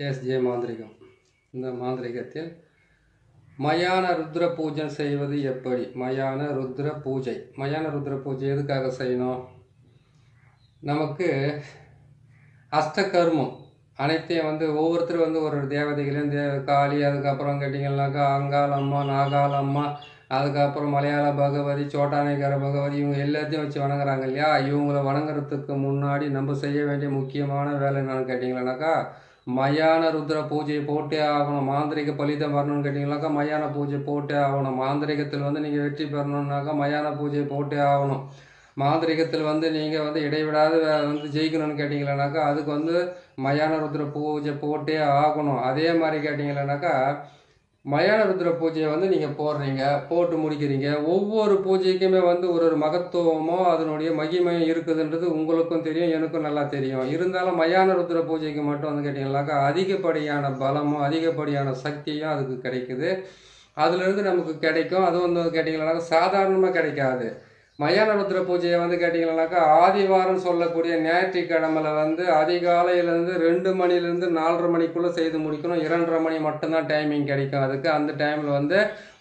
SJ மாந்திரிகம். இந்த மாந்திரிகத்தில் மயான ருத்ர பூஜை செய்வது எப்படி? மயான ருத்ர பூஜை எதுக்காக செய்யணும்? நமக்கு அஷ்டகர்மம் அனைத்தையும் ஒவ்வொருத்தரும் ஒரு தேவதைகளையும் காளி, அதுக்கப்புறம் கேட்டிங்கன்னாக்கா அங்காளம்மா, நாகாளம்மா, அதுக்கப்புறம் மலையாள பகவதி, சோட்டானைக்கார பகவதி, இவங்க எல்லாத்தையும் வச்சு வணங்குறாங்க இல்லையா? இவங்களை வணங்குறதுக்கு முன்னாடி நம்ம செய்ய வேண்டிய முக்கியமான வேலை என்னன்னு கேட்டிங்கன்னாக்கா மயான ருத்ர பூஜையை போட்டே ஆகணும். மாந்திரிக பலிதம் வரணும்னு கேட்டிங்கனாக்கா மயான பூஜை போட்டே ஆகணும். மாந்திரிகத்தில் நீங்கள் வெற்றி பெறணுன்னாக்கா மயான பூஜை போட்டே ஆகணும். மாந்திரிகத்தில் நீங்கள் இடைவிடாது ஜெயிக்கணும்னு கேட்டிங்களானாக்கா அதுக்கு மயான ருத்ர பூஜை போட்டே ஆகணும். அதே மாதிரி கேட்டிங்களானாக்கா மயான ருத்ர பூஜையை நீங்கள் போட்டு முடிக்கிறீங்க. ஒவ்வொரு பூஜைக்குமே ஒரு மகத்துவமோ அதனுடைய மகிமையும் இருக்குதுன்றது உங்களுக்கும் தெரியும், எனக்கும் நல்லா தெரியும். இருந்தாலும் மயான ருத்ர பூஜைக்கு மட்டும் கேட்டிங்கனாக்கா அதிகப்படியான பலமும் அதிகப்படியான சக்தியும் அதுக்கு கிடைக்குது. அதுலேருந்து நமக்கு கிடைக்கும். அது கேட்டிங்கனாக்கா சாதாரணமாக கிடைக்காது. மயான ருத்ர பூஜையை கேட்டிங்கன்னாக்கா ஆதிவாரம் சொல்லக்கூடிய ஞாயிற்றுக்கிழமையில் அதிகாலையிலேருந்து 2 மணிலேருந்து 4:30 மணிக்குள்ளே செய்து முடிக்கணும். 2:30 மணி மட்டும்தான் டைமிங் கிடைக்கும் அதுக்கு. அந்த டைமில்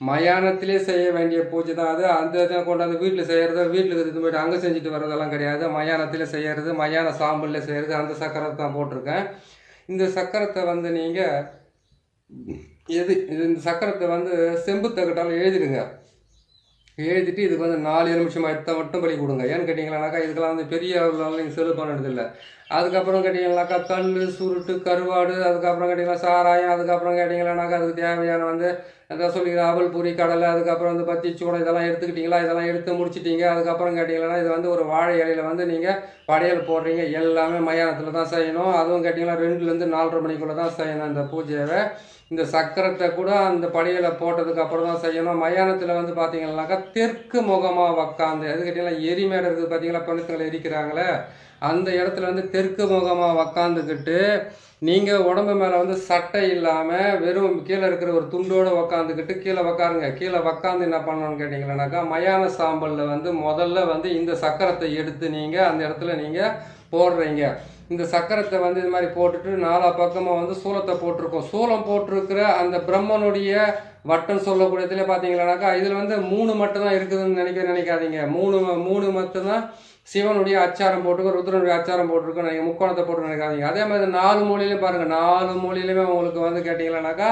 மயானத்திலே செய்ய வேண்டிய பூஜை தான் அது. அந்த இதை கொண்டாந்து வீட்டில் செய்கிறது, வீட்டில் இது போய்ட்டு அங்கே செஞ்சுட்டு வர்றதெல்லாம் கிடையாது. மயானத்திலே செய்கிறது, மயான சாம்பலில் செய்கிறது. அந்த சக்கரத்தை தான் போட்டிருக்கேன். இந்த சக்கரத்தை நீங்கள் இந்த சக்கரத்தை செம்பு தகட்டால் எழுதிடுங்க. எழுதிட்டு இதுக்கு 4 நிமிஷம் மட்டும் பலி கொடுங்க. ஏன்னு கேட்டிங்களானாக்கா இதுக்கெல்லாம் பெரிய அளவில் நீங்கள் செலவு பண்ணுறதில்லை. அதுக்கப்புறம் கேட்டிங்கனாக்கா கல், சுருட்டு, கருவாடு, அதுக்கப்புறம் கேட்டிங்கன்னா சாராயம், அதுக்கப்புறம் கேட்டிங்களானாக்கா அதுக்கு தேவையான எதாவது சொல்லிக்கிற அவல், பூரி, கடலை, அதுக்கப்புறம் பத்தி சூடம் இதெல்லாம் எடுத்துக்கிட்டிங்களா? இதெல்லாம் எடுத்து முடிச்சிட்டிங்க. அதுக்கப்புறம் கேட்டிங்கன்னா இது ஒரு வாழை இலையில் நீங்கள் படையல் போடுறீங்க. எல்லாமே மயானத்தில் தான் செய்யணும். அதுவும் கேட்டிங்கன்னா 2லேருந்து 4:30 மணிக்குள்ளே தான் செய்யணும் இந்த பூஜையை. இந்த சக்கரத்தை கூட அந்த படையலை போட்டதுக்கு அப்புறம் தான் செய்யணும். மயானத்தில் பார்த்தீங்கன்னாக்கா தெற்கு முகமாக உக்காந்து, அது கேட்டிங்கன்னா எரிமேடை இருக்குது பார்த்தீங்களா, பணத்துங்களை எரிக்கிறாங்களே அந்த இடத்துல தெற்கு முகமாக உக்காந்துக்கிட்டு நீங்கள் உடம்பு மேலே சட்டை இல்லாமல் வெறும் கீழே இருக்கிற ஒரு துண்டோடு உக்காந்துக்கிட்டு கீழே உக்காருங்க. கீழே உக்காந்து என்ன பண்ணணும்னு கேட்டிங்கன்னாக்கா மயான சாம்பலில் முதல்ல இந்த சக்கரத்தை எடுத்து நீங்கள் அந்த இடத்துல நீங்கள் போடுறீங்க. இந்த சக்கரத்தை இது மாதிரி போட்டுட்டு 4 பக்கமாக சூலத்தை போட்டிருக்கோம். சூலம் போட்டிருக்கிற அந்த பிரம்மனுடைய வட்டம் சொல்லக்கூடியதுல பார்த்தீங்கன்னாக்கா இதில் 3 மட்டும் தான் இருக்குதுன்னு நினைக்காதீங்க. 3 மட்டும்தான் சிவனுடைய அச்சாரம் போட்டிருக்கோம், ருத்ரனுடைய அச்சாரம் போட்டிருக்கோம். நீங்கள் முக்கோணத்தை போட்டு நினைக்காதீங்க. அதே மாதிரி 4 மூலையிலையும் பாருங்கள், 4 மூலையிலுமே உங்களுக்கு கேட்டிங்கன்னாக்கா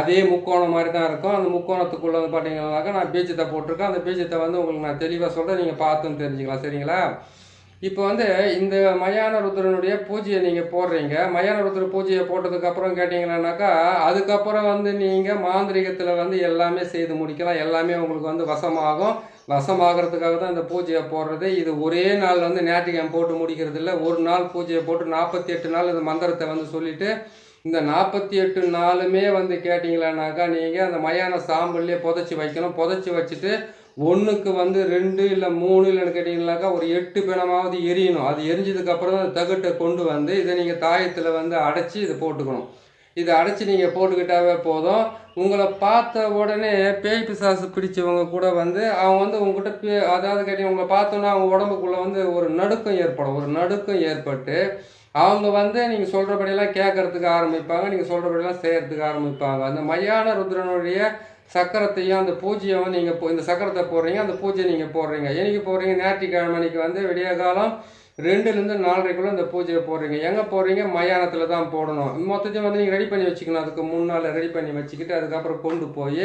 அதே முக்கோணம் மாதிரி தான் இருக்கும். அந்த முக்கோணத்துக்குள்ளே பார்த்தீங்கன்னாக்கா நான் பீஜத்தை போட்டிருக்கேன். அந்த பீஜத்தை உங்களுக்கு நான் தெளிவாக சொல்கிறேன், நீங்கள் பார்த்துன்னு தெரிஞ்சுக்கலாம். சரிங்களா? இப்போ இந்த மயான ருத்ரனுடைய பூஜையை நீங்கள் போடுறீங்க. மயான ருத்ர பூஜையை போட்டதுக்கப்புறம் கேட்டிங்கன்னாக்கா அதுக்கப்புறம் நீங்கள் மாந்திரிகத்தில் எல்லாமே செய்து முடிக்கலாம். எல்லாமே உங்களுக்கு வசமாகும். வசமாகிறதுக்காக தான் இந்த பூஜையை போடுறது. இது ஒரே நாள் ஞாயிற்றுக்கிழமை போட்டு முடிக்கிறது இல்லை. ஒரு நாள் பூஜையை போட்டு 48 நாள் இந்த மந்திரத்தை சொல்லிவிட்டு இந்த 48 நாளுமே கேட்டிங்களானாக்கா நீங்கள் அந்த மயான சாம்பல்லே புதைச்சி வைக்கணும். புதைச்சி வச்சுட்டு ஒன்றுக்கு 2 இல்லை 3 இல்லைன்னு கேட்டிங்கனாக்கா ஒரு 8 பிணமாவது எரியணும். அது எரிஞ்சதுக்கப்புறம் தான் தகட்டை கொண்டு இதை நீங்கள் தாயத்தில் அடைச்சி இதை போட்டுக்கணும். இதை அடைச்சி நீங்கள் போட்டுக்கிட்டாவே போதும். உங்களை பார்த்த உடனே பேய் பிசாசு பிடிச்சவங்க கூட அவங்க உங்ககிட்ட அதாவது கேட்டிங்க உங்களை பார்த்தோன்னா அவங்க உடம்புக்குள்ளே ஒரு நடுக்கம் ஏற்படும். ஒரு நடுக்கம் ஏற்பட்டு அவங்க நீங்கள் சொல்கிறபடியெல்லாம் கேட்கறதுக்கு ஆரம்பிப்பாங்க. நீங்கள் சொல்கிறபடியெல்லாம் செய்கிறதுக்கு ஆரம்பிப்பாங்க. அந்த மயான ருத்ரனுடைய சக்கரத்தையும் அந்த பூஜையை நீங்கள் இந்த சக்கரத்தை போடுறீங்க. அந்த பூஜையை நீங்கள் போடுறீங்க. என்னைக்கு போடுறீங்க? ஞாயிற்றுக்கிழமை அன்றைக்கி விடிய காலம் 2லேருந்து 4:30க்குள்ளே இந்த பூஜையை போடுறீங்க. எங்கே போடுறீங்க? மயானத்தில் தான் போடணும். மொத்தத்தையும் நீங்கள் ரெடி பண்ணி வச்சுக்கணும். அதுக்கு முன்னால் ரெடி பண்ணி வச்சுக்கிட்டு அதுக்கப்புறம் கொண்டு போய்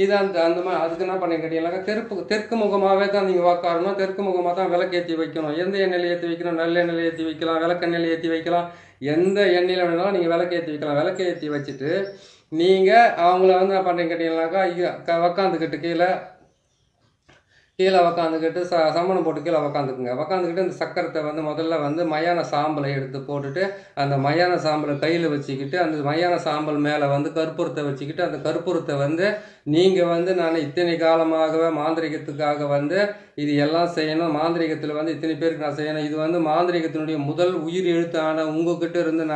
இதை அந்த மாதிரி அதுக்கு என்ன பண்ணி கேட்டீங்கன்னாக்கா தெற்கு முகமாகவே தான் நீங்கள் உக்காரணும். தெற்கு முகமாக தான் விளக்கேற்றி வைக்கணும். எந்த எண்ணெயில் ஏற்றி வைக்கணும்? நல்ல எண்ணெயில் ஏற்றி வைக்கலாம், விளக்கெண்ணெயில் ஏற்றி வைக்கலாம். எந்த எண்ணெயில் வேணாலும் நீங்கள் விளக்கேற்றி வைக்கலாம். விளக்கேற்றி வச்சுட்டு நீங்கள் அவங்கள என்ன பண்ணுறீங்க கேட்டிங்கன்னாக்கா உக்காந்துக்கிட்டு கீழே உக்காந்துக்கிட்டு சமணம் போட்டு கீழே உக்காந்துக்குங்க. உக்காந்துக்கிட்டு இந்த சக்கரத்தை முதல்ல மயான சாம்பலை எடுத்து போட்டுட்டு அந்த மயான சாம்பலை கையில் வச்சுக்கிட்டு அந்த மயான சாம்பல் மேலே கற்பூரத்தை வச்சுக்கிட்டு அந்த கற்பூரத்தை நீங்கள் நான் இத்தனை காலமாகவே மாந்திரிகத்துக்காக இது எல்லாம் செய்யணும். மாந்திரிகத்தில் இத்தனை பேருக்கு நான் செய்யணும். இது மாந்திரிகத்தினுடைய முதல் உயிர் எழுத்தான உங்ககிட்ட இருந்து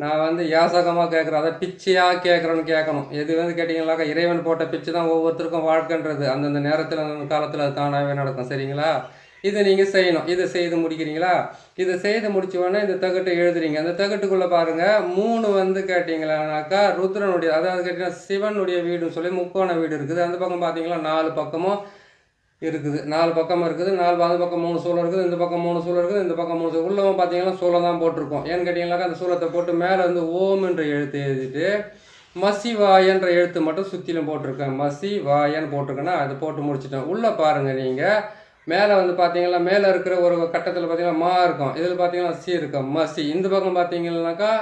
நான் யாசகமாக கேட்குறேன். அதை பிச்சையாக கேட்கணும். எது கேட்டிங்கனாக்கா இறைவன் போட்ட பிச்சை தான் ஒவ்வொருத்தருக்கும் வாழ்க்கைன்றது. அந்தந்த நேரத்தில் அந்த காலத்தில் அது தானாகவே நடக்கும். சரிங்களா? இதை நீங்கள் செய்யணும். இதை செய்து முடிக்கிறீங்களா? இதை செய்து முடிச்சோடனே இந்த தகட்டை எழுதுறீங்க. அந்த தகட்டுக்குள்ளே பாருங்கள் 3 வந்து கேட்டிங்களானாக்கா ருத்ரனுடைய, அதாவது கேட்டிங்கன்னா சிவனுடைய வீடுன்னு சொல்லி முக்கோண வீடு இருக்குது. அந்த பக்கம் பார்த்தீங்களா 4 பக்கமும் இருக்குது, 4 பக்கமும் இருக்குது. அந்த பக்கம் 3 சூளம் இருக்குது, இந்த பக்கம் 3 சூளம் இருக்குது, இந்த பக்கம் 3 சூளம். உள்ளவங்க பார்த்தீங்கன்னா சூளம் தான் போட்டிருக்கோம். ஏன்னு கேட்டிங்கனாக்கா அந்த சூளத்தை போட்டு மேலே வந்து ஓம் என்ற எழுத்து எழுதிட்டு மசிவாயன்ற எழுத்து மட்டும் சுற்றிலும் போட்டிருக்கேன். மசிவாயன்னு போட்டிருக்கேன்னா அதை போட்டு முடிச்சுட்டேன். உள்ளே பாருங்கள் நீங்கள் மேலே வந்து பார்த்தீங்கன்னா மேலே இருக்கிற ஒரு கட்டத்தில் பார்த்தீங்கன்னா மா இருக்கும், இதில் பார்த்தீங்கன்னா சி இருக்கும், மசி. இந்த பக்கம் பார்த்தீங்கன்னாக்கா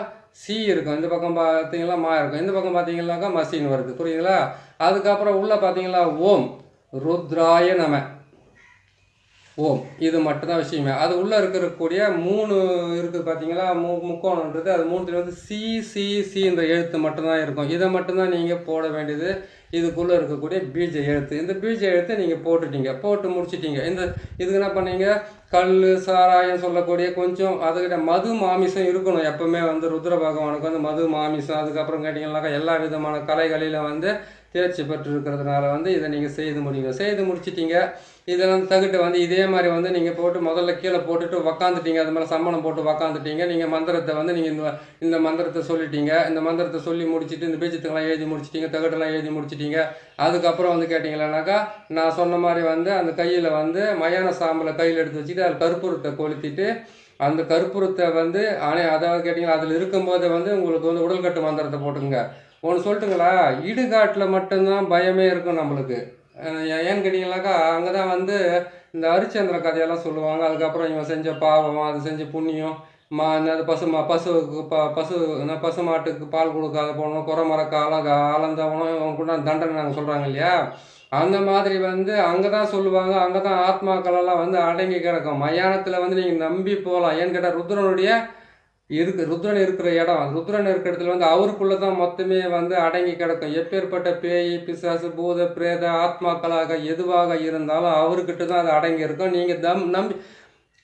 சி இருக்கும், இந்த பக்கம் பார்த்தீங்கன்னா மா இருக்கும், இந்த பக்கம் பார்த்தீங்கன்னாக்கா மசின்னு வருது. புரியுதுங்களா? அதுக்கப்புறம் உள்ளே பார்த்தீங்கன்னா ஓம் ருத்ராய நம, ஓம். இது மட்டும்தான் விஷயமே. அது உள்ளே இருக்கக்கூடிய 3 இருக்குது பார்த்தீங்களா, முக்கோணன்றது. அது 3 வந்து சி சி சி என்ற எழுத்து மட்டும்தான் இருக்கும். இதை மட்டும்தான் நீங்கள் போட வேண்டியது. இதுக்குள்ளே இருக்கக்கூடிய பீஜ எழுத்து. இந்த பீஜ எழுத்தை நீங்கள் போட்டுட்டீங்க, போட்டு முடிச்சிட்டீங்க. இதுக்கு என்ன பண்ணீங்க, கல் சாராயம் சொல்லக்கூடிய கொஞ்சம் அதுக்கிட்ட மது மாமிசம் இருக்கணும் எப்பவுமே. வந்து ருத்ர பகவானுக்கு வந்து மது மாமிசம், அதுக்கப்புறம் கேட்டிங்கன்னாக்கா எல்லா விதமான கலைகளிலும் வந்து தேர்ச்சி பெற்று இருக்கிறதுனால வந்து இதை நீங்கள் செய்து முடிங்க. செய்து முடிச்சிட்டிங்க. இதெல்லாம் தகிட்ட வந்து இதே மாதிரி வந்து நீங்கள் போட்டு முதல்ல கீழே போட்டுட்டு உக்காந்துட்டீங்க. அது மேலே சம்மணம் போட்டு உக்காந்துட்டீங்க. நீங்கள் மந்திரத்தை வந்து நீங்கள் இந்த மந்திரத்தை சொல்லிட்டீங்க. இந்த மந்திரத்தை சொல்லி முடிச்சுட்டு இந்த பீஜத்துக்கெல்லாம் எழுதி முடிச்சிட்டிங்க, தகட்டெல்லாம் எழுதி முடிச்சிட்டிங்க. அதுக்கப்புறம் வந்து கேட்டிங்களானாக்கா நான் சொன்ன மாதிரி வந்து அந்த கையில் வந்து மயான சாம்பலை கையில் எடுத்து வச்சுட்டு அதில் கற்பூரத்தை கொளுத்திட்டு அந்த கற்பூரத்தை வந்து அதாவது கேட்டிங்கன்னா அதில் இருக்கும்போது வந்து உங்களுக்கு வந்து உடல்கட்டு மந்திரத்தை போட்டுங்க. ஒன்று சொல்லட்டுங்களா, இடுகாட்டில் மட்டும்தான் பயமே இருக்கும் நம்மளுக்கு. ஏன்னு கேட்டிங்கனாக்கா அங்கே தான் வந்து இந்த ஹரிச்சந்திர கதையெல்லாம் சொல்லுவாங்க. அதுக்கப்புறம் இவன் செஞ்ச பாவம், அது செஞ்ச புண்ணியம், அது பசு மாட்டுக்கு பால் கொடுக்காத போனோம், குறை மரக்க அளந்தவனும் இவன் கூட தண்டனை நாங்கள் சொல்கிறாங்க இல்லையா, அந்த மாதிரி வந்து அங்கே தான் சொல்லுவாங்க. அங்கே தான் ஆத்மாக்களெல்லாம் வந்து அடங்கி கிடக்கும். மயானத்தில் வந்து நீங்கள் நம்பி போகலாம். ஏன்னு கேட்டால் ருத்ரன் இருக்கிற இடம், ருத்ரன் இருக்கிற இடத்துல வந்து அவருக்குள்ளே தான் மொத்தமே வந்து அடங்கி கிடக்கும். எப்பேற்பட்ட பேய் பிசாசு பூத பிரேத ஆத்மாக்களாக எதுவாக இருந்தாலும் அவர்கிட்ட தான் அது அடங்கி இருக்கும். நீங்கள் நம்பி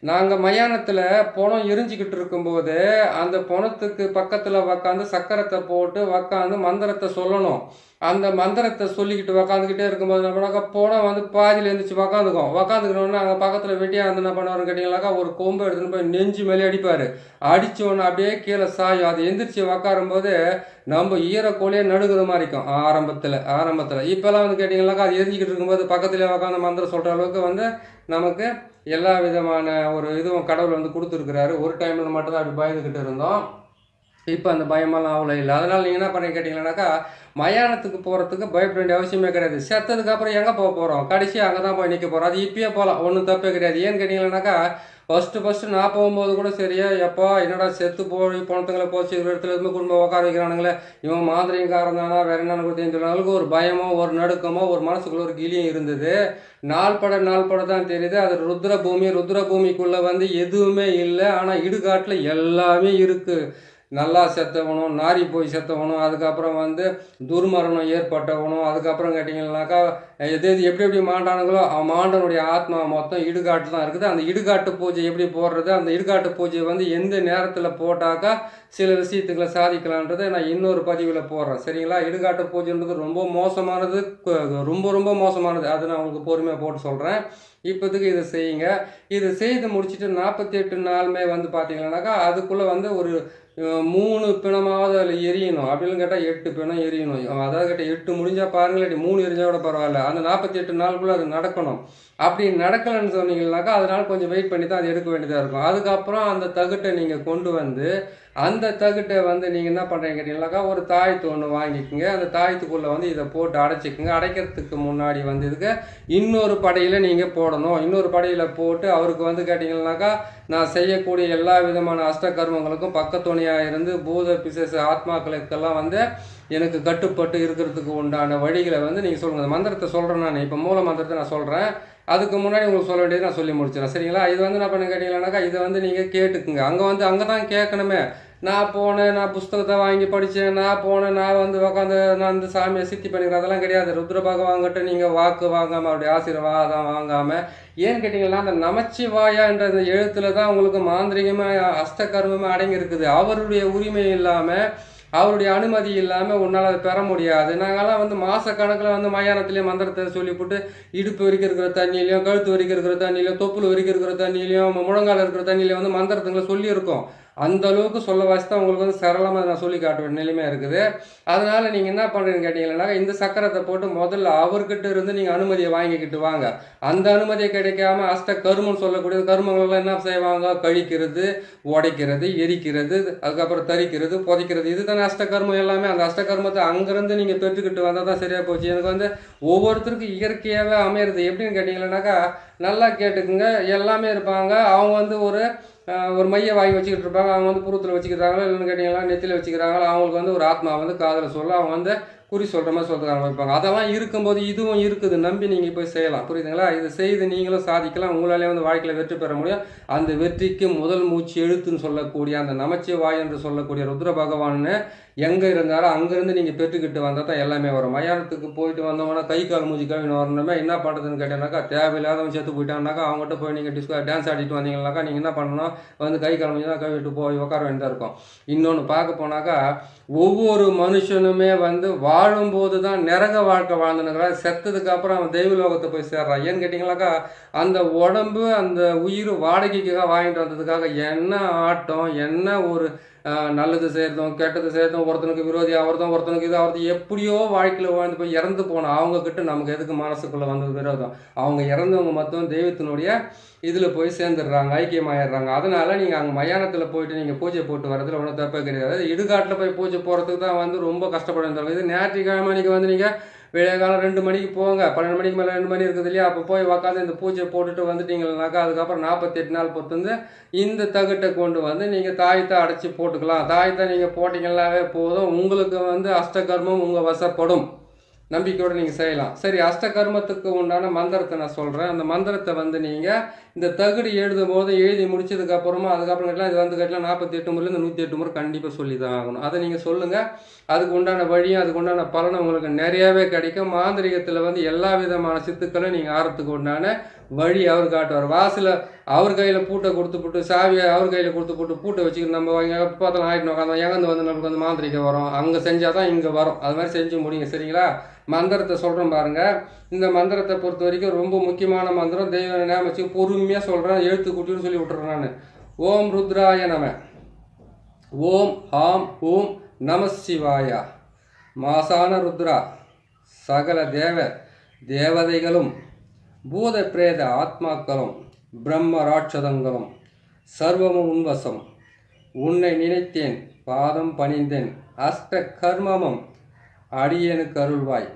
நாங்கள் மயானத்தில் பணம் எரிஞ்சிக்கிட்டு இருக்கும்போது அந்த பணத்துக்கு பக்கத்தில் உக்காந்து சக்கரத்தை போட்டு உக்காந்து மந்திரத்தை சொல்லணும். அந்த மந்திரத்தை சொல்லிக்கிட்டு உக்காந்துக்கிட்டே இருக்கும்போது என்ன பண்ணாக்கா பணம் வந்து பாதியில் எழுந்திரிச்சு உக்காந்துக்கணுன்னு அங்கே பக்கத்தில் வெட்டியாக வந்து என்ன பண்ணுவாருன்னு கேட்டிங்கனாக்கா ஒரு கொம்பை எடுத்துன்னு போய் நெஞ்சு மேலே அடிப்பார். அடித்தோன்னு அப்படியே கீழே சாயும். அது எந்திரிச்சு உக்காரும்போது நம்ம ஈரக்கோலையே நடுங்குற மாதிரி இருக்கும் ஆரம்பத்தில். இப்போல்லாம் வந்து கேட்டிங்கனாக்கா அது எரிஞ்சிக்கிட்டு இருக்கும்போது பக்கத்துலேயே உக்காந்து மந்திரம் சொல்கிற அளவுக்கு வந்து நமக்கு எல்லா விதமான ஒரு இதுவும் கடவுள் வந்து கொடுத்துருக்குறாரு. ஒரு டைமில் மட்டும்தான் அப்படி பயந்துக்கிட்டு இருந்தோம். இப்போ அந்த பயமெல்லாம் அவ்வளோ இல்லை. அதனால் நீங்கள் என்ன பண்ணி கேட்டிங்கன்னாக்கா மயானத்துக்கு போகிறதுக்கு பயப்பட வேண்டிய அவசியமே கிடையாது. செத்ததுக்கு அப்புறம் எங்கே போகிறோம், கடைசி அங்கே தான் போய் நிற்க போகிறோம். அது இப்பயே போகலாம், ஒன்றும் தப்பே கிடையாது. ஏன்னு கேட்டிங்கன்னாக்கா ஃபஸ்ட்டு நான் போகும்போது கூட சரியா எப்போ என்னடா செத்து போய் பணத்துங்களை போச்சு ஒரு இடத்துல இருந்து குடும்பம் உட்கார வைக்கிறானுங்களே, இவன் மாதிரிங்காரன் தானா வேற என்னன்னு கூட தெரிஞ்சவங்களுக்கு ஒரு பயமோ ஒரு நடுக்கமோ ஒரு மனசுக்குள்ள ஒரு கிளியும் இருந்தது. நாள் பட தான் தெரியுது. அது ருத்ரபூமிக்குள்ளே வந்து எதுவுமே இல்லை. ஆனால் இடுகாட்டில் எல்லாமே இருக்குது. நல்லா செத்தவனும், நாரி போய் செத்தவனும், அதுக்கப்புறம் வந்து துர்மரணம் ஏற்பட்டவனும், அதுக்கப்புறம் கேட்டிங்கன்னாக்கா எப்படி மாண்டானுங்களோ மாண்டனுடைய ஆத்மா மொத்தம் இடுகாட்டு தான் இருக்குது. அந்த இடுகாட்டு பூஜை எப்படி போடுறது, அந்த இடுகாட்டு பூஜை வந்து எந்த நேரத்தில் போட்டாக்கா சில விஷயத்துக்களை சாதிக்கலான்றதை நான் இன்னொரு பதிவில் போடுறேன். சரிங்களா? இடுகாட்டு பூஜைன்றது ரொம்ப மோசமானது, ரொம்ப மோசமானது. அது நான் உங்களுக்கு பொறுமையாக போட்டு சொல்கிறேன். இப்போதுக்கு இதை செய்யுங்க. இது செய்து முடிச்சுட்டு 48 நாளுமே வந்து பார்த்தீங்கன்னாக்கா அதுக்குள்ளே வந்து ஒரு 3 பிணமாவது அதில் எரியணும். அப்படின்னு கேட்டால் 8 பிணம் எரியணும். அதாவது கேட்டால் 8 முடிஞ்சால் பாருங்களேன், 3 எரிஞ்சால் கூட பரவாயில்ல. அந்த 48 நாளுக்குள்ளே அது நடக்கணும். அப்படி நடக்கலைன்னு சொன்னீங்கன்னாக்கா அதனால் கொஞ்சம் வெயிட் பண்ணி தான் அது எடுக்க வேண்டியதாக இருக்கும். அதுக்கப்புறம் அந்த தகுட்டை நீங்கள் கொண்டு வந்து அந்த தகுட்டை வந்து நீங்கள் என்ன பண்ணுறீங்க கேட்டீங்கன்னாக்கா ஒரு தாயத்து ஒன்று வாங்கிக்கோங்க. அந்த தாயத்துக்குள்ளே வந்து இதை போட்டு அடைச்சிக்கோங்க. அடைக்கிறதுக்கு முன்னாடி வந்து இதுக்கு இன்னொரு படையில் நீங்கள் போடணும். இன்னொரு படையில் போட்டு அவருக்கு வந்து கேட்டிங்கன்னாக்கா நான் செய்யக்கூடிய எல்லா விதமான அஷ்டகர்மங்களுக்கும் பக்கத்துணையாக இருந்து பூத பிசாசு ஆத்மாக்களுக்கெல்லாம் வந்து எனக்கு கட்டுப்பட்டு இருக்கிறதுக்கு உண்டான வழிகளை வந்து நீங்கள் சொல்லுங்கள். அந்த மந்திரத்தை சொல்கிறேன் நான். இப்போ மூல மந்திரத்தை நான் சொல்கிறேன். அதுக்கு முன்னாடி உங்களுக்கு சொல்ல வேண்டியது நான் சொல்லி முடிச்சிடறேன். சரிங்களா? இது வந்து என்ன பண்ண கேட்டீங்கன்னாக்கா இதை வந்து நீங்கள் கேட்டுக்குங்க. அங்கே தான் கேட்கணுமே. நான் போனேன், நான் புஸ்தகத்தை வாங்கி படித்தேன், நான் வந்து உட்காந்து நான் இந்த சாமியை சித்தி பண்ணிக்கிறேன், அதெல்லாம் கிடையாது. ருத்ர பகவான்கிட்ட நீங்கள் வாக்கு வாங்காமல் அப்படி ஆசீர்வாதம் வாங்காமல் ஏன்னு கேட்டிங்கன்னா அந்த நமச்சிவாயா என்ற இந்த எழுத்துல தான் உங்களுக்கு மாந்திரிகமாக அஷ்டகர்மமாக அடங்கி இருக்குது. அவருடைய உரிமை இல்லாமல் அவருடைய அனுமதி இல்லாமல் உன்னால் அதை பெற முடியாது. நாங்கள்லாம் வந்து மாதக்கணக்கில் வந்து மயானத்திலேயே மந்திரத்தை சொல்லிவிட்டு இடுப்பு வரைக்கும் இருக்கிற தண்ணியிலையும், கழுத்து வரைக்கும் இருக்கிற தண்ணியிலையும், தொப்புள் வரைக்கும் இருக்கிற தண்ணியிலையும், முழங்கால இருக்கிற தண்ணியிலையும் வந்து மந்திரத்துங்களை சொல்லியிருக்கோம். அந்த அளவுக்கு சொல்ல வாசித்தா உங்களுக்கு வந்து சரளமாக நான் சொல்லி காட்ட வேண்டிய நிலைமையாக இருக்குது. அதனால் நீங்கள் என்ன பண்ணுறீங்கன்னு கேட்டிங்கன்னா, இந்த சக்கரத்தை போட்டு முதல்ல அவர்கிட்ட இருந்து நீங்கள் அனுமதியை வாங்கிக்கிட்டு வாங்க. அந்த அனுமதியை கிடைக்காம அஷ்ட கருமம்னு சொல்லக்கூடிய கருமங்கள்லாம் என்ன செய்வாங்க? கழிக்கிறது, உடைக்கிறது, எரிக்கிறது, அதுக்கப்புறம் தரிக்கிறது, புதைக்கிறது, இதுதானே அஷ்டகர்மம் எல்லாமே. அந்த அஷ்டகர்மத்தை அங்கேருந்து நீங்கள் பெற்றுக்கிட்டு வந்தால் தான் சரியாக போச்சு. எனக்கு வந்து ஒவ்வொருத்தருக்கும் இயற்கையாகவே அமையிறது எப்படின்னு கேட்டிங்கன்னாக்கா, நல்லா கேட்டுக்குங்க. எல்லாமே இருப்பாங்க. அவங்க வந்து ஒரு மைய வாங்கி வச்சுக்கிட்டு இருப்பாங்க. அவங்க வந்து புருவத்தில் வச்சுக்கிறாங்களா, இல்லைன்னு கேட்டிங்கன்னா நெத்தியில் வச்சுக்கிறாங்களா, அவங்களுக்கு வந்து ஒரு ஆத்மா வந்து காதில் சொல்ல அவங்க வந்து குறி சொல்கிற மாதிரி சொல்கிறதுக்கு ஆரம்பிப்பாங்க. அதெல்லாம் இருக்கும்போது இதுவும் இருக்குது, நம்பி நீங்கள் போய் செய்யலாம். புரியுதுங்களா? இது செய்து நீங்களும் சாதிக்கலாம். உங்களாலே வந்து வாழ்க்கையில் வெற்றி பெற முடியும். அந்த வெற்றிக்கு முதல் மூச்சு எழுத்துன்னு சொல்லக்கூடிய அந்த நமச்சிவாய் என்று சொல்லக்கூடிய ருத்ர பகவான்னு எங்கே இருந்தாலும் அங்கேருந்து நீங்கள் பெற்றுக்கிட்டு வந்தால் தான் எல்லாமே வரும். மயானத்துக்கு போயிட்டு வந்தோம்னா கை கால் மூஞ்சி கழுவின்னு வரணுமே, என்ன பண்ணுறதுன்னு கேட்டேன்னாக்கா, தேவையில்லாதவங்க சேர்த்து போயிட்டாங்கனாக்கா அவங்ககிட்ட போய் நீங்கள் டான்ஸ் ஆடிட்டு வந்தீங்கன்னாக்கா நீங்கள் என்ன பண்ணணும்? வந்து கை கால் மூஞ்சி தான் கழுவிட்டு போய் உட்கார வேண்டியதாக இருக்கும். இன்னொன்று பார்க்க போனாக்கா, ஒவ்வொரு மனுஷனுமே வந்து வாழும்போது தான் நிறக வாழ்க்கை வாழ்ந்துனுங்கிறா. செத்ததுக்கு அப்புறம் அவன் தெய்வலோகத்தை போய் சேர்றான். ஏன்னு கேட்டிங்கனாக்கா, அந்த உடம்பு அந்த உயிர் வாடகைக்காக வாங்கிட்டு வந்ததுக்காக என்ன ஆட்டம், என்ன ஒரு நல்லது செய்கிறதும் கெட்டது செய்கிறதும், ஒருத்தனுக்கு விரோதி ஆகிறதும், ஒருத்தனுக்கு இது ஆகிறது, எப்படியோ வாழ்க்கையில் வாழ்ந்து போய் இறந்து போனோம். அவங்கக்கிட்ட நமக்கு எதுக்கு மனசுக்குள்ளே வந்தது விரோதம்? அவங்க இறந்தவங்க மொத்தம் தெய்வத்தினுடைய இதில் போய் சேர்ந்துடுறாங்க, ஐக்கியமாயிடுறாங்க. அதனால் நீங்கள் அங்கே மயானத்தில் போயிட்டு நீங்கள் பூஜை போட்டு வரதுல ஒன்றும் தப்பே கிடையாது. இடுகாட்டில் போய் பூஜை போகிறதுக்கு தான் வந்து ரொம்ப கஷ்டப்படும். இது ஞாயிற்றுக்கிழமை நீங்கள் வந்து நீங்கள் விடிய காலம் 2 மணிக்கு போங்க, 12 மணிக்கு மேலே 2 மணி இருக்குது இல்லையா, அப்போ போய் உக்காந்து இந்த பூஜை போட்டுட்டு வந்துட்டீங்கன்னாக்கா, அதுக்கப்புறம் 48 நாள் பொறுத்து வந்து இந்த தகட்டை கொண்டு வந்து நீங்கள் தாயத்தை அடைச்சி போட்டுக்கலாம். தாயத்தை நீங்கள் போட்டிங்கன்னாவே போதும், உங்களுக்கு வந்து அஷ்டகர்மம் உங்கள் வசப்படும். நம்பிக்கையோடு நீங்கள் செய்யலாம். சரி, அஷ்டகர்மத்துக்கு உண்டான மந்திரத்தை நான் சொல்கிறேன். அந்த மந்திரத்தை வந்து நீங்கள் இந்த தகுடு எழுதும் போது எழுதி முடிச்சதுக்கப்புறமா அதுக்கப்புறம் கேட்டலாம், இது வந்து கேட்டலாம் 48 முறையிலேருந்து 108 முறை கண்டிப்பாக சொல்லி தான் ஆகணும். அதை நீங்கள் சொல்லுங்கள். அதுக்கு உண்டான வழியும் அதுக்கு உண்டான பலனும் உங்களுக்கு நிறையாவே கிடைக்கும். மாந்திரிகத்தில் வந்து எல்லா விதமான சித்துக்களும் நீங்கள் ஆறத்துக்கு உண்டான வழி அவர் காட்டுவார். வாசலில் அவர் கையில் பூட்டை கொடுத்துப்புட்டு, சாவியை அவர் கையில் கொடுத்துப்புட்டு பூட்டை வச்சுக்கிட்டு நம்ம பார்த்தோம் ஆகிட்டு உட்காந்தோம், எங்கேருந்து வந்து நம்மளுக்கு வந்து மாந்திரிகம் வரும், அங்கே செஞ்சால் தான் இங்கே வரும். அது மாதிரி செஞ்சு முடியுங்க. சரிங்களா? மந்திரத்தை சொல்கிறேன் பாருங்கள். இந்த மந்திரத்தை பொறுத்த வரைக்கும் ரொம்ப முக்கியமான மந்திரம். தெய்வ நேமச்சு பொறுமையாக சொல்கிறேன், எழுத்து கூட்டின்னு சொல்லி விட்டுறேன் நான். ஓம் ருத்ராய நம, ஓம் ஆம் ஓம் நம சிவாயா. மாசான ருத்ரா, சகல தேவதைகளும் பூத பிரேத ஆத்மாக்களும் பிரம்ம ராட்சதங்களும் சர்வமும் உன்வசம். உன்னை நினைத்தேன், பாதம் பணிந்தேன், அஷ்ட கர்மமும் அடியனுக்கு அருள்வாய்,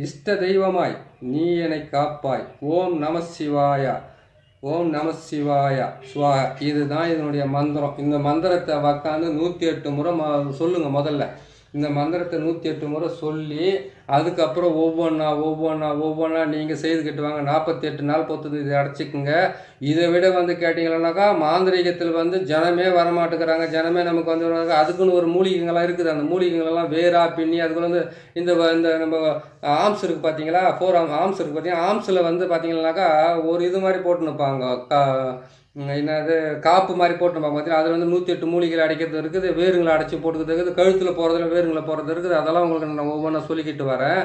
இஷ்ட தெய்வமாய் நீ என்னை காப்பாய். ஓம் நம சிவாயா, ஓம் நம சிவாயா சுவாஹா. இதுதான் இதனுடைய மந்திரம். இந்த மந்திரத்தை உக்காந்து 108 முறை சொல்லுங்கள். முதல்ல இந்த மந்திரத்தை 108 முறை சொல்லி அதுக்கப்புறம் ஒவ்வொன்றா நீங்கள் செய்துக்கிட்டு வாங்க. 48 நாள் பொறுத்து இதை அடைச்சிக்குங்க. இதை விட வந்து கேட்டிங்கன்னாக்கா, மாந்திரிகத்தில் வந்து ஜனமே வரமாட்டேங்கிறாங்க. ஜனமே நமக்கு வந்து அதுக்குன்னு ஒரு மூலிகைங்கள்லாம் இருக்குது. அந்த மூலிகைங்களெல்லாம் வேரா பின்னி அதுக்குள்ள வந்து இந்த நம்ம ஆம்ஸ் இருக்குது பார்த்தீங்களா, 4 ஆம்ஸ் இருக்குது பார்த்தீங்கன்னா, ஆம்ஸில் வந்து பார்த்தீங்கன்னாக்கா ஒரு இது மாதிரி போட்டு நிற்பாங்க, என்னது காப்பு மாதிரி போட்டுருப்பாங்க பார்த்தீங்கன்னா. அதில் வந்து 108 மூலிகைகள் அடைக்கிறது இருக்குது, வேருங்களை அடைச்சி போட்டுக்கிறது இருக்குது, கழுத்தில் போகிறதுல வேருங்களை போகிறது இருக்குது. அதெல்லாம் உங்களுக்கு நான் ஒவ்வொன்றா சொல்லிக்கிட்டு வரேன்.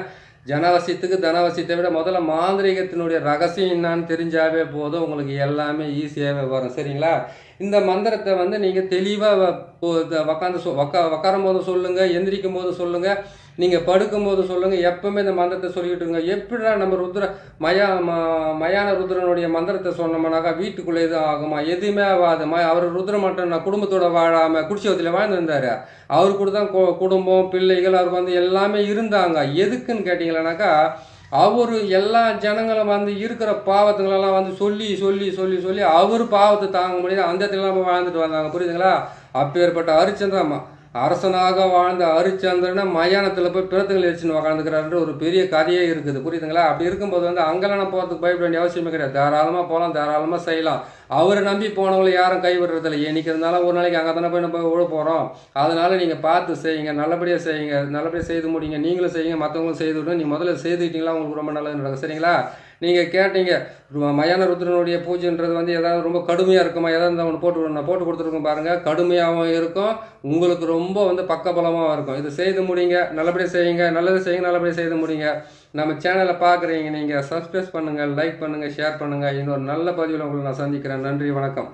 ஜனவசியத்துக்கு தனவசியத்தை விட முதல்ல மாந்திரிகத்தினுடைய ரகசியம் என்னான்னு தெரிஞ்சாவே போதும், உங்களுக்கு எல்லாமே ஈஸியாகவே வரும். சரிங்களா? இந்த மந்திரத்தை வந்து நீங்கள் தெளிவாக உக்காரும் போது சொல்லுங்கள், எந்திரிக்கும் போது சொல்லுங்கள், நீங்கள் படுக்கும்போது சொல்லுங்கள். எப்பவுமே இந்த மந்திரத்தை சொல்லிக்கிட்டு இருங்க. எப்படிடா நம்ம மயான ருத்ரனுடைய மந்திரத்தை சொன்னோம்னாக்கா வீட்டுக்குள்ளே எதுவும் ஆகுமா? எதுவுமே ஆகாது. அவர் ருத்ரன் மட்டும் நான் குடும்பத்தோட வாழாமல் குடிசைவத்தில் வாழ்ந்துருந்தார். அவரு கூட தான் குடும்பம் பிள்ளைகள் அவருக்கு வந்து எல்லாமே இருந்தாங்க. எதுக்குன்னு கேட்டிங்களானாக்கா, அவர் எல்லா ஜனங்களும் வந்து இருக்கிற பாவத்துங்களெல்லாம் வந்து சொல்லி அவர் பாவத்தை தாங்க முடியாது, அந்த இடத்துல வாழ்ந்துட்டு வந்தாங்க. புரியுதுங்களா? அப்பேற்பட்ட ஹரிச்சந்திரன் அரசனாக வாழ்ந்த ஹரிச்சந்திரனை மயானத்தில் போய் பிறத்துகள் வச்சுன்னு உக்காந்துக்கிறாருன்ற ஒரு பெரிய கதையே இருக்குது. புரியுதுங்களா? அப்படி இருக்கும்போது வந்து அங்கெல்லாம் போகிறதுக்கு பயப்பட வேண்டிய அவசியமே கிடையாது. தாராளமாக போகலாம், தாராளமாக செய்யலாம். அவரை நம்பி போனவங்களை யாரும் கைவிடுறதில்லை. என்னைக்கு இருந்தாலும் ஒரு நாளைக்கு அங்கே தானே போய் நம்ம விழ போகிறோம். அதனால் நீங்கள் பார்த்து செய்யுங்க, நல்லபடியாக செய்யுங்க, நல்லபடியாக செய்து முடியுங்க. நீங்களும் செய்யுங்க, மற்றவங்களும் செய்து விடுங்க. நீங்கள் முதல்ல செய்துக்கிட்டீங்களா உங்களுக்கு ரொம்ப நல்லது நடக்கும். சரிங்களா? நீங்கள் கேட்டீங்க மயான ருத்ரனுடைய பூஜைன்றது வந்து ஏதாவது ரொம்ப கடுமையாக இருக்குமா, ஏதாவது ஒன்று நான் போட்டு கொடுத்துருக்கோம் பாருங்கள். கடுமையாகவும் இருக்கும், உங்களுக்கு ரொம்ப வந்து பக்கபலமாகவும் இருக்கும். இது செய்து முடிங்க, நல்லபடியாக செய்யுங்க, நல்லது செய்யுங்க, நல்லபடியாக செய்து முடிங்க. நம்ம சேனலை பார்க்குறீங்க, நீங்கள் சப்ஸ்கிரைப் பண்ணுங்கள், லைக் பண்ணுங்கள், ஷேர் பண்ணுங்கள். இன்னொரு நல்ல பதிவில் உங்களை நான் சந்திக்கிறேன். நன்றி, வணக்கம்.